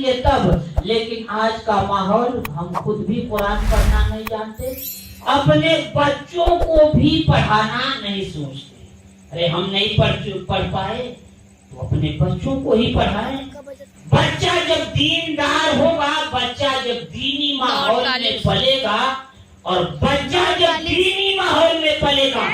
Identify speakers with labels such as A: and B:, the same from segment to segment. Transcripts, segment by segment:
A: گے تب. لیکن آج کا ماحول ہم خود بھی قرآن پڑھنا نہیں جانتے, اپنے بچوں کو بھی پڑھانا نہیں سوچتے. ارے ہم نہیں پڑھ پائے تو اپنے بچوں کو ہی پڑھائیں. بچہ جب دیندار ہوگا, بچہ جب دینی ماحول میں پلے گا, اور بچہ جب دینی ماحول میں پلے گا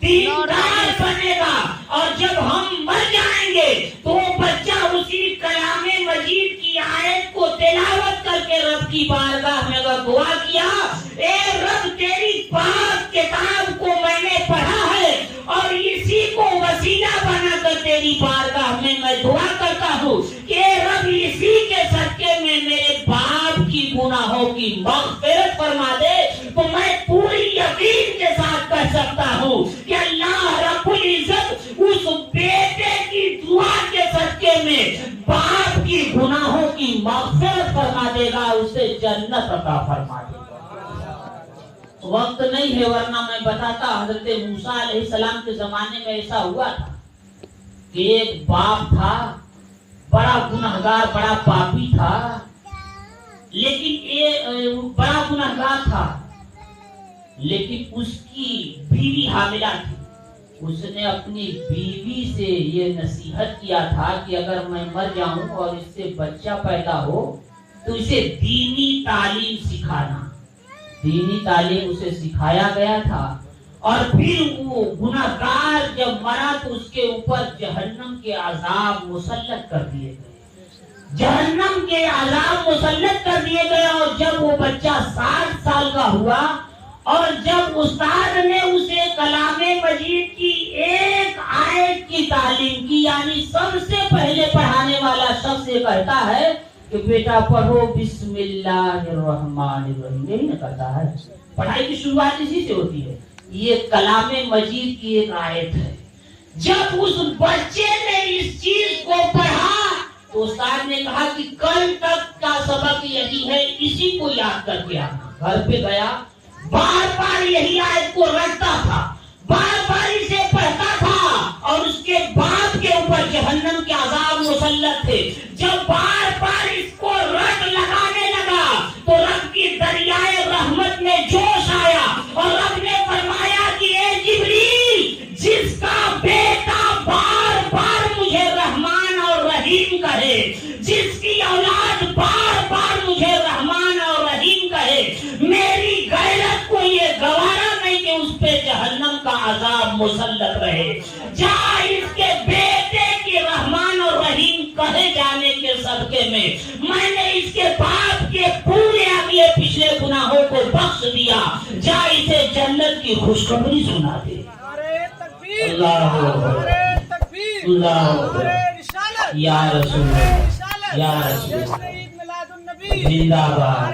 A: دیندار بنے گا, اور جب ہم مر جائیں گے تو وہ بچہ اسی کلام مجید کی آیت کو تلاوت کر کے رب کی بارگاہ میں اگر دعا کیا, اے رب تیری پاک کتاب کو میں نے پڑھا ہے اور اسی کو وسیلہ بنا کر تیری بارگاہ میں دعا کرتا ہوں کہ رب اسی کے صدقے میں میرے باپ کی گناہوں کی مغفرت فرما دے, تو میں پوری یقین کے ساتھ کہہ سکتا ہوں کہ اللہ رب العزت اس بیٹے کی دعا کے صدقے میں باپ کی گناہوں کی مغفرت فرما دے گا, اسے جنت عطا فرما دے گا. وقت نہیں ہے ورنہ میں بتاتا. حضرت موسیٰ علیہ السلام کے زمانے میں ایسا ہوا تھا کہ ایک باپ تھا, بڑا گنہگار, بڑا پاپی تھا, لیکن بڑا گنہگار تھا, لیکن اس کی بیوی حاملہ تھی. اس نے اپنی بیوی سے یہ نصیحت کیا تھا کہ اگر میں مر جاؤں اور اس سے بچہ پیدا ہو تو اسے دینی تعلیم سکھانا. دینی تعلیم اسے سکھایا گیا تھا, اور پھر وہ گنہگار جب مرا تو اس کے اوپر جہنم کے عذاب مسلط کر دیے گئے. جہنم کے عذاب مسلط کر دیے گئے. اور جب وہ بچہ 60 سال کا ہوا اور جب استاد نے اسے کلام مجید کی ایک آیت کی تعلیم کی, یعنی سب سے پہلے پڑھانے والا شخص یہ کہتا ہے کہ بیٹا پڑھو بسم اللہ الرحمن الرحیم, یہی نہ کرتا ہے. پڑھائی کی شروعات اسی سے ہوتی ہے. یہ کلام مجید کی ایک آیت ہے. جب اس بچے نے اس چیز کو پڑھا تو استاد نے کہا کہ کل تک کا سبق یہی ہے, اسی کو یاد کر کے آنا. گھر پہ گیا, بار بار یہی آیت کو رٹتا تھا, بار بار اسے پڑھتا تھا, اور اس کے باپ کے اوپر جہنم کے عذاب مسلط تھے. جب بار بار اس کو رٹ لگانے لگا تو رب کی دریائے رحمت میں جوش آیا, اور رب نے فرمایا کہ اے جبریل, جس کا بیٹا بار بار مجھے رحمان اور رحیم کہے, جس کی اولاد بار بار مجھے رحمان اور رحیم کہے, میری غیرت کو یہ گوارا نہیں کہ اس پہ جہنم کا عذاب مسلط رہے. جا اس کے بیٹے کی رحمان اور رحیم کہے جانے کے صدقے میں نے اس کے باپ کے پورے اگلے پچھلے گناہوں کو بخش دیا. جا اسے جنت کی خوشخبری سنا دے. اللہ اللہ یا رسول اللہ, یا رسول اللہ, زندہ باد.